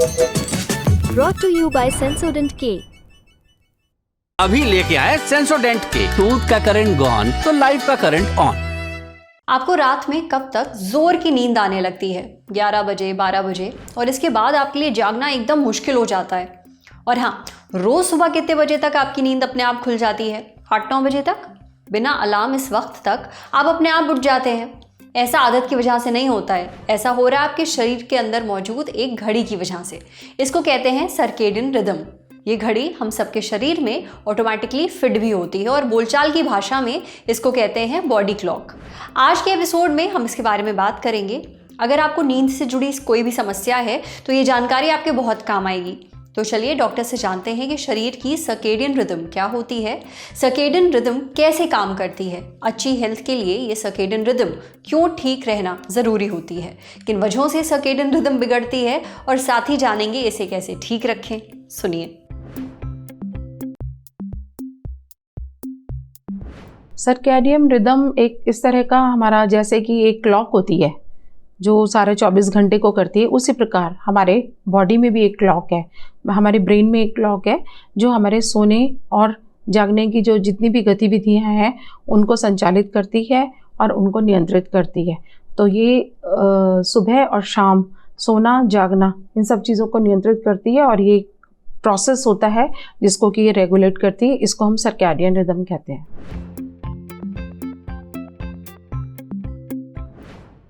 Brought to you by Sensodent K। अभी लेके आए सेंसोडेंट के। टूथ का करंट गॉन तो लाइफ का करंट ऑन। आपको रात में कब तक जोर की नींद आने लगती है? 11 बजे, 12 बजे, और इसके बाद आपके लिए जागना एकदम मुश्किल हो जाता है। और हाँ, रोज सुबह कितने बजे तक आपकी नींद अपने आप खुल जाती है? 8-9 बजे तक। बिना अलार्म इस वक्त तक आप अपने आप उठ जाते हैं। ऐसा आदत की वजह से नहीं होता है, ऐसा हो रहा है आपके शरीर के अंदर मौजूद एक घड़ी की वजह से। इसको कहते हैं सर्केडियन रिदम। ये घड़ी हम सबके शरीर में ऑटोमेटिकली फिट भी होती है और बोलचाल की भाषा में इसको कहते हैं बॉडी क्लॉक। आज के एपिसोड में हम इसके बारे में बात करेंगे। अगर आपको नींद से जुड़ी कोई भी समस्या है तो ये जानकारी आपके बहुत काम आएगी। तो चलिए डॉक्टर से जानते हैं कि शरीर की सर्केडियन रिदम क्या होती है, सर्केडियन रिदम कैसे काम करती है, अच्छी हेल्थ के लिए ये सर्केडियन रिदम क्यों ठीक रहना ज़रूरी होती है, किन वजहों से सर्केडियन रिदम बिगड़ती है, और साथ ही जानेंगे इसे कैसे ठीक रखें। सुनिए। सर्कैडियन रिदम एक इस तरह का हमारा, जैसे कि एक क्लॉक होती है जो सारे 24 घंटे को करती है, उसी प्रकार हमारे बॉडी में भी एक क्लॉक है, हमारे ब्रेन में एक क्लॉक है जो हमारे सोने और जागने की जो जितनी भी गतिविधियां हैं उनको संचालित करती है और उनको नियंत्रित करती है। तो ये सुबह और शाम सोना जागना इन सब चीज़ों को नियंत्रित करती है और ये प्रोसेस होता है जिसको कि ये रेगुलेट करती है। इसको हम सर्कैडियन रिदम कहते हैं।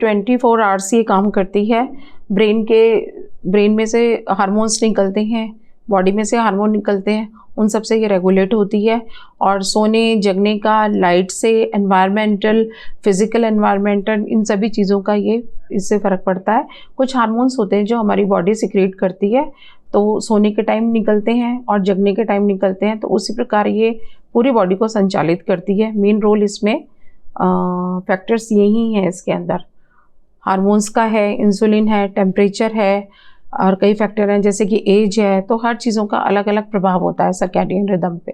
24 आवर्स ये काम करती है। ब्रेन में से हार्मोन्स निकलते हैं, बॉडी में से हार्मोन निकलते हैं, उन सब से ये रेगुलेट होती है। और सोने जगने का, लाइट से, एनवायरमेंटल, फिजिकल एनवायरमेंटल, इन सभी चीज़ों का ये इससे फ़र्क पड़ता है। कुछ हार्मोन्स होते हैं जो हमारी बॉडी सिक्रेट करती है, तो सोने के टाइम निकलते हैं और जगने के टाइम निकलते हैं। तो उसी प्रकार ये पूरी बॉडी को संचालित करती है। मेन रोल इसमें फैक्टर्स यही हैं इसके अंदर। हार्मोन्स का है, इंसुलिन है, टेम्परेचर है और कई फैक्टर हैं जैसे कि एज है। तो हर चीज़ों का अलग अलग प्रभाव होता है सर्कैडियन रिदम पे।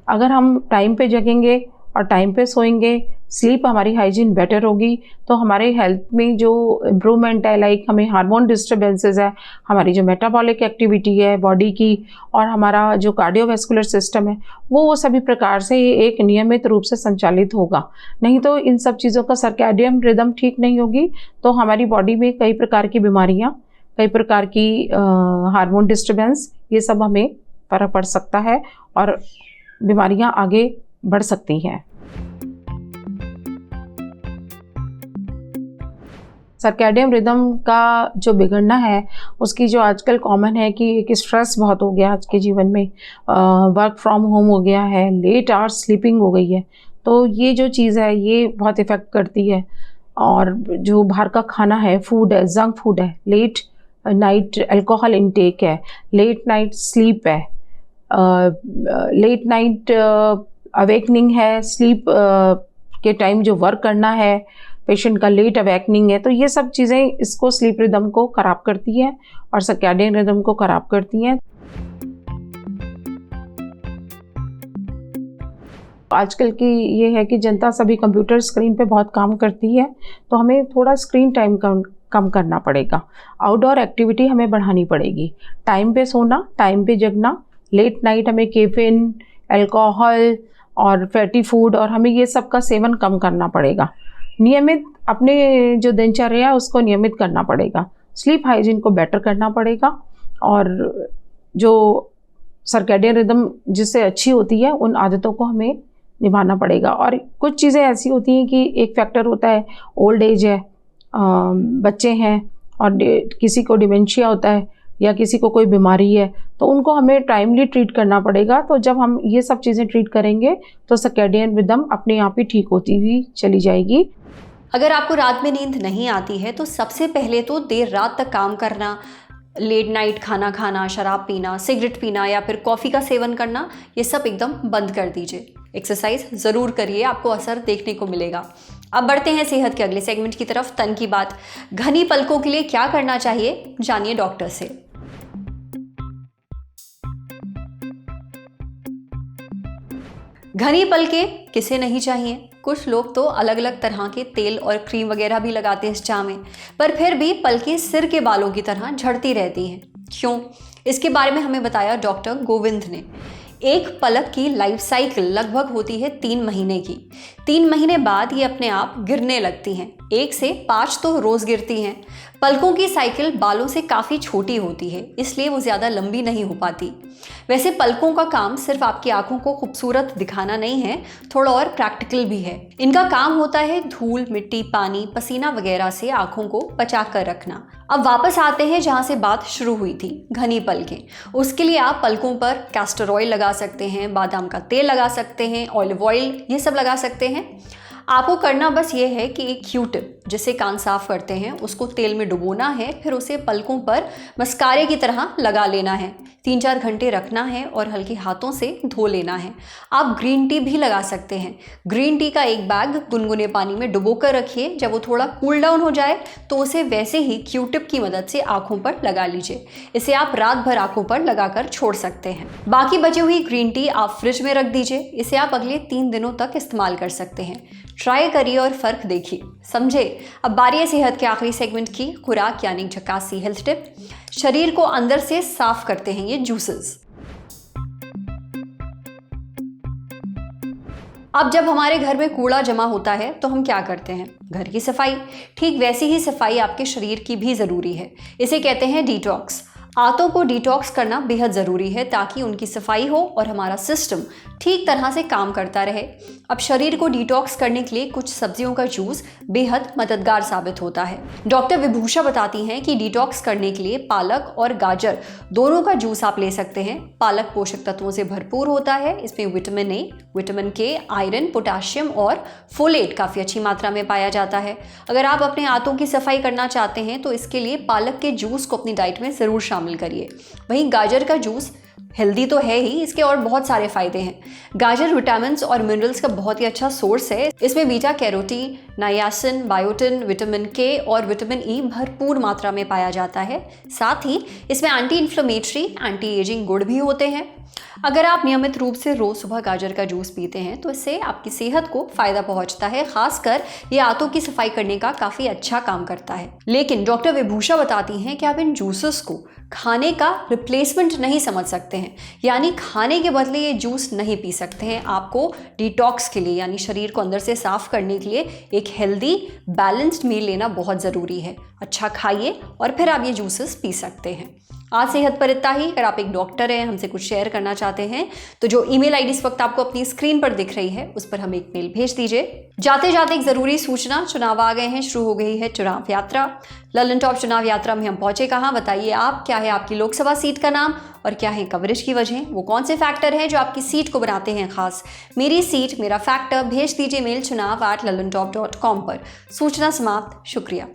अगर हम टाइम पे जगेंगे और टाइम पे सोएंगे, स्लीप हमारी हाइजीन बेटर होगी, तो हमारे हेल्थ में जो इम्प्रूवमेंट है, लाइक हमें हार्मोन डिस्टर्बेंसेस है, हमारी जो मेटाबॉलिक एक्टिविटी है बॉडी की, और हमारा जो कार्डियोवैस्कुलर सिस्टम है, वो सभी प्रकार से एक नियमित रूप से संचालित होगा। नहीं तो इन सब चीज़ों का सर्कैडियन रिदम ठीक नहीं होगी तो हमारी बॉडी में कई प्रकार की बीमारियाँ, कई प्रकार की हार्मोन डिस्टर्बेंस, ये सब हमें फर्क पड़ सकता है और बीमारियाँ आगे बढ़ सकती हैं। सर्कैडियन रिदम का जो बिगड़ना है उसकी जो आजकल कॉमन है कि एक स्ट्रेस बहुत हो गया आज के जीवन में, वर्क फ्रॉम होम हो गया है, लेट आवर्स स्लीपिंग हो गई है। तो ये जो चीज़ है ये बहुत इफ़ेक्ट करती है। और जो बाहर का खाना है, फूड है, जंक फूड है, लेट नाइट अल्कोहल इंटेक है, लेट नाइट स्लीप है, लेट नाइट अवेकनिंग है, स्लीप के टाइम जो वर्क करना है, पेशेंट का लेट अवेकनिंग है। तो ये सब चीज़ें इसको स्लीप रिदम को ख़राब करती हैं और सर्कैडियन रिदम को ख़राब करती हैं। आजकल की ये है कि जनता सभी कंप्यूटर स्क्रीन पे बहुत काम करती है, तो हमें थोड़ा स्क्रीन टाइम कम करना पड़ेगा। आउटडोर एक्टिविटी हमें बढ़ानी पड़ेगी। टाइम पे सोना, टाइम पे जगना, लेट नाइट हमें कैफीन, अल्कोहल और फैटी फूड और हमें ये सब का सेवन कम करना पड़ेगा। नियमित अपने जो दिनचर्या है उसको नियमित करना पड़ेगा। स्लीप हाइजीन को बेटर करना पड़ेगा और जो सर्कैडियन रिदम जिससे अच्छी होती है उन आदतों को हमें निभाना पड़ेगा। और कुछ चीज़ें ऐसी होती हैं कि एक फैक्टर होता है ओल्ड एज है, बच्चे हैं और किसी को डिमेंशिया होता है या किसी को कोई बीमारी है, तो उनको हमें टाइमली ट्रीट करना पड़ेगा। तो जब हम ये सब चीज़ें ट्रीट करेंगे तो सर्कैडियन रिदम अपने आप ही ठीक होती हुई चली जाएगी। अगर आपको रात में नींद नहीं आती है तो सबसे पहले तो देर रात तक काम करना, लेट नाइट खाना खाना, शराब पीना, सिगरेट पीना या फिर कॉफ़ी का सेवन करना, ये सब एकदम बंद कर दीजिए। एक्सरसाइज ज़रूर करिए, आपको असर देखने को मिलेगा। अब बढ़ते हैं सेहत के अगले सेगमेंट की तरफ, तन की बात। घनी पलकों के लिए क्या करना चाहिए, जानिए डॉक्टर से। घनी पलकें किसे नहीं चाहिए। कुछ लोग तो अलग अलग तरह के तेल और क्रीम वगैरह भी लगाते हैं इस चा में, पर फिर भी पलकें सिर के बालों की तरह झड़ती रहती हैं। क्यों? इसके बारे में हमें बताया डॉक्टर गोविंद ने। एक पलक की लाइफ साइकिल लगभग होती है 3 महीने की। 3 महीने बाद ये अपने आप गिरने लगती हैं। 1 से 5 तो रोज गिरती हैं। पलकों की साइकिल बालों से काफ़ी छोटी होती है, इसलिए वो ज़्यादा लंबी नहीं हो पाती। वैसे पलकों का काम सिर्फ आपकी आंखों को खूबसूरत दिखाना नहीं है, थोड़ा और प्रैक्टिकल भी है। इनका काम होता है धूल, मिट्टी, पानी, पसीना वगैरह से आंखों को बचा कर रखना। अब वापस आते हैं जहाँ से बात शुरू हुई थी, घनी पलकें। उसके लिए आप पलकों पर कैस्टर ऑयल लगा सकते हैं, बादाम का तेल लगा सकते हैं, ऑलिव ऑयल, ये सब लगा सकते हैं। आपको करना बस ये है कि एक क्यूटिप जिसे कान साफ करते हैं उसको तेल में डुबोना है, फिर उसे पलकों पर मस्कारे की तरह लगा लेना है। 3-4 घंटे रखना है और हल्के हाथों से धो लेना है। आप ग्रीन टी भी लगा सकते हैं। ग्रीन टी का एक बैग गुनगुने पानी में डुबो कर रखिए। जब वो थोड़ा कूल डाउन हो जाए तो उसे वैसे ही क्यूटिप की मदद से आंखों पर लगा लीजिए। इसे आप रात भर आंखों पर लगाकर छोड़ सकते हैं। बाकी बची हुई ग्रीन टी आप फ्रिज में रख दीजिए। इसे आप अगले 3 दिनों तक इस्तेमाल कर सकते हैं। ट्राई करिए और फर्क देखिए, समझे। अब बारी है सेहत के आखिरी सेगमेंट की, खुराक यानी झकासी हेल्थ टिप। शरीर को अंदर से साफ करते हैं ये जूसेस। अब जब हमारे घर में कूड़ा जमा होता है तो हम क्या करते हैं? घर की सफाई। ठीक वैसी ही सफाई आपके शरीर की भी जरूरी है। इसे कहते हैं डिटॉक्स। आंतों को डिटॉक्स करना बेहद ज़रूरी है ताकि उनकी सफाई हो और हमारा सिस्टम ठीक तरह से काम करता रहे। अब शरीर को डिटॉक्स करने के लिए कुछ सब्जियों का जूस बेहद मददगार साबित होता है। डॉक्टर विभूषा बताती हैं कि डिटॉक्स करने के लिए पालक और गाजर दोनों का जूस आप ले सकते हैं। पालक पोषक तत्वों से भरपूर होता है। इसमें विटामिन ए, विटामिन के, आयरन, पोटाशियम और फोलेट काफ़ी अच्छी मात्रा में पाया जाता है। अगर आप अपने आंतों की सफाई करना चाहते हैं तो इसके लिए पालक के जूस को अपनी डाइट में ज़रूर शामिल करिए। वहीं गाजर का जूस हेल्दी तो है ही, इसके और बहुत सारे फायदे हैं। गाजर विटामिन्स और मिनरल्स का बहुत ही अच्छा सोर्स है। इसमें बीटा कैरोटीन, नायासिन, बायोटिन, विटामिन के और विटामिन ई भरपूर मात्रा में पाया जाता है। साथ ही इसमें एंटी इन्फ्लेमेटरी, एंटी एजिंग गुण भी होते हैं। अगर आप नियमित रूप से रोज सुबह गाजर का जूस पीते हैं तो इससे आपकी सेहत को फायदा पहुंचता है। खासकर ये आंतों की सफाई करने का काफी अच्छा काम करता है। लेकिन डॉक्टर विभूषा बताती हैं कि आप इन जूसेस को खाने का रिप्लेसमेंट नहीं समझ सकते हैं, यानी खाने के बदले ये जूस नहीं पी सकते हैं। आपको डिटॉक्स के लिए यानी शरीर को अंदर से साफ करने के लिए एक हेल्दी बैलेंस्ड मील लेना बहुत ज़रूरी है। अच्छा खाइए और फिर आप ये जूसेस पी सकते हैं। आज सेहत पर इतना ही। अगर आप एक डॉक्टर हैं, हमसे कुछ शेयर करना चाहते हैं तो जो ईमेल आईडी इस वक्त आपको अपनी स्क्रीन पर दिख रही है उस पर हमें एक मेल भेज दीजिए। जाते जाते एक जरूरी सूचना, चुनाव आ गए हैं, शुरू हो गई है चुनाव यात्रा। ललन टॉप चुनाव यात्रा में हम पहुंचे कहाँ? बताइए आप। क्या है आपकी लोकसभा सीट का नाम और क्या है कवरेज की वजह? वो कौन से फैक्टर हैं जो आपकी सीट को बनाते हैं खास? मेरी सीट मेरा फैक्टर भेज दीजिए मेल चुनाव@lalontop.com पर। सूचना समाप्त। शुक्रिया।